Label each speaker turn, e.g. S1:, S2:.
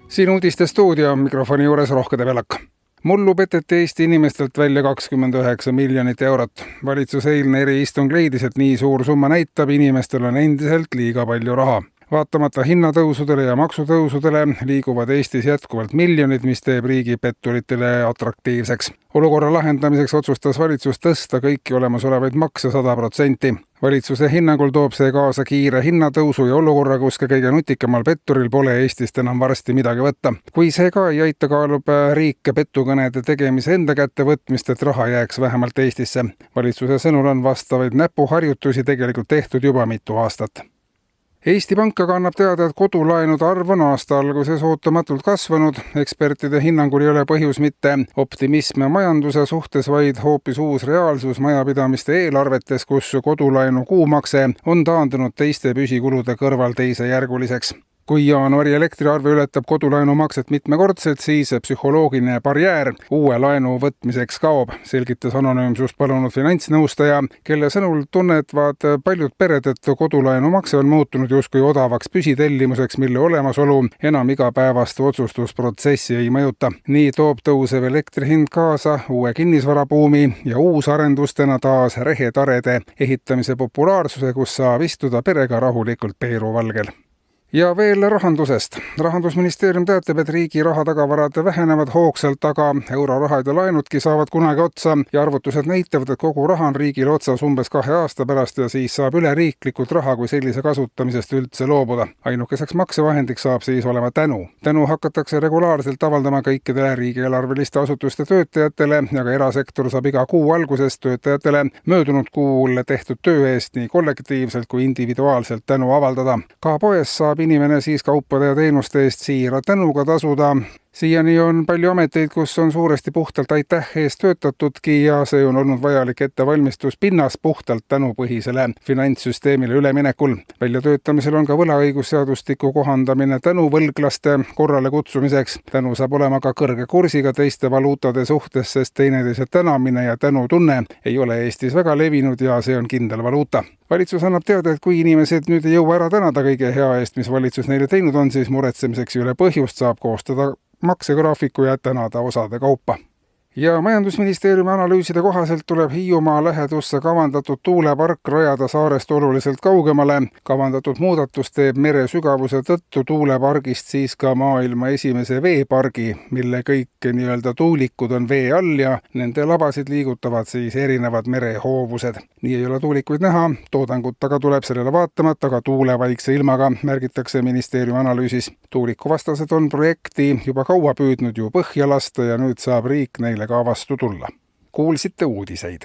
S1: Siin uudiste stuudio mikrofoni juures Rohkede Velak. Mullu peteti Eesti inimestelt välja 29 miljonit eurot. Valitsuse eilne eriistung leidis, et nii suur summa näitab, inimestel on endiselt liiga palju raha. Vaatamata hinnatõusudele ja maksutõusudele liiguvad Eestis jätkuvalt miljonid, mis teeb riigi petturitele atraktiivseks. Olukorra lahendamiseks otsustas valitsus tõsta kõiki olemasolevaid makse 100%. Valitsuse hinnangul toob see kaasa kiire hinnatõusu ja olukorra, kus ka kõige nutikamal petturil pole Eestist enam varsti midagi võtta. Kui see ka ei aita, kaalub riik pettukõnede tegemise enda kätte võtmist, et raha jääks vähemalt Eestisse. Valitsuse sõnul on vastavaid näpuharjutusi tegelikult tehtud juba mitu aastat. Eesti Pank aga annab teada, et kodulaenude arv on aasta alguses ootamatult kasvanud. Ekspertide hinnangul ei ole põhjus mitte optimism majanduse suhtes, vaid hoopis uus reaalsus majapidamiste eelarvetes, kus kodulaenu kuumakse on taandunud teiste püsikulude kõrval teisejärguliseks. Kui jaanuari elektriarve ületab kodulaenu makset mitmekordselt, siis psühholoogiline barjäär uue laenu võtmiseks kaob, selgitas anonüümsust palunud finantsnõustaja, kelle sõnul tunnetavad paljud pered, et kodulaenu makse on muutunud justkui odavaks püsitellimuseks, mille olemasolu enam igapäevast otsustusprotsessi ei mõjuta. Nii toob tõusev elektrihind kaasa uue kinnisvarabuumi ja uusarendustena taas rehetarede ehitamise populaarsuse, kus saab istuda perega rahulikult peeruvalgel. Ja veel rahandusest. Rahandusministeerium teatab, et riigi rahatagavarad vähenevad hoogsalt, aga eurorahad ja laenudki saavad kunagi otsa ja arvutused näitavad, et kogu raha on riigil otsas umbes 2 aasta pärast ja siis saab üleriiklikult raha kui sellise kasutamisest üldse loobuda. Ainukeseks maksevahendiks saab siis olema tänu. Tänu hakatakse regulaarselt avaldama kõikidele riigieelarveliste asutuste töötajatele ja ka erasektor saab iga kuu alguses töötajatele möödunud kuul tehtud töö eest nii kollektiivselt kui individuaalselt tänu avaldada. Ka poes saab inimene siis kaupade ja teenuste eest siira tänuga tasuda. Siiani on palju ameteid, kus on suuresti puhtalt aitäh eest töötatudki ja see on olnud vajalik ettevalmistus pinnas puhtalt tänupõhisele finantssüsteemile üleminekul. Väljatöötamisel on ka võlaõigusseadustiku kohandamine tänuvõlglaste korrale kutsumiseks. Tänu saab olema ka kõrge kursiga teiste valuutade suhtes, sest teineteise tänamine ja tänutunne ei ole Eestis väga levinud ja see on kindel valuuta. Valitsus annab teada, et kui inimesed nüüd ei jõua ära tänada kõige hea eest, mis valitsus neile teinud on, siis muretsemiseks ei ole põhjust, saab koostada maksegraafiku ja tänada osade kaupa. Ja majandusministeeriumi analüüside kohaselt tuleb Hiiumaa lähedusse kavandatud tuulepark rajada saarest oluliselt kaugemale. Kavandatud muudatus teeb mere sügavuse tõttu tuulepargist siis ka maailma esimese veepargi, mille kõik nii-öelda tuulikud on vee all ja nende labasid liigutavad siis erinevad merehoovused. Nii ei ole tuulikuid näha, toodangut aga tuleb sellele vaatamata ka tuulevaikse ilmaga, märgitakse ministeeriumi analüüsis. Tuulikuvastased on projekti juba kaua püüdnud ju põhja lasta ja nüüd saab riik neile ka vastu tulla. Kuulsite uudiseid.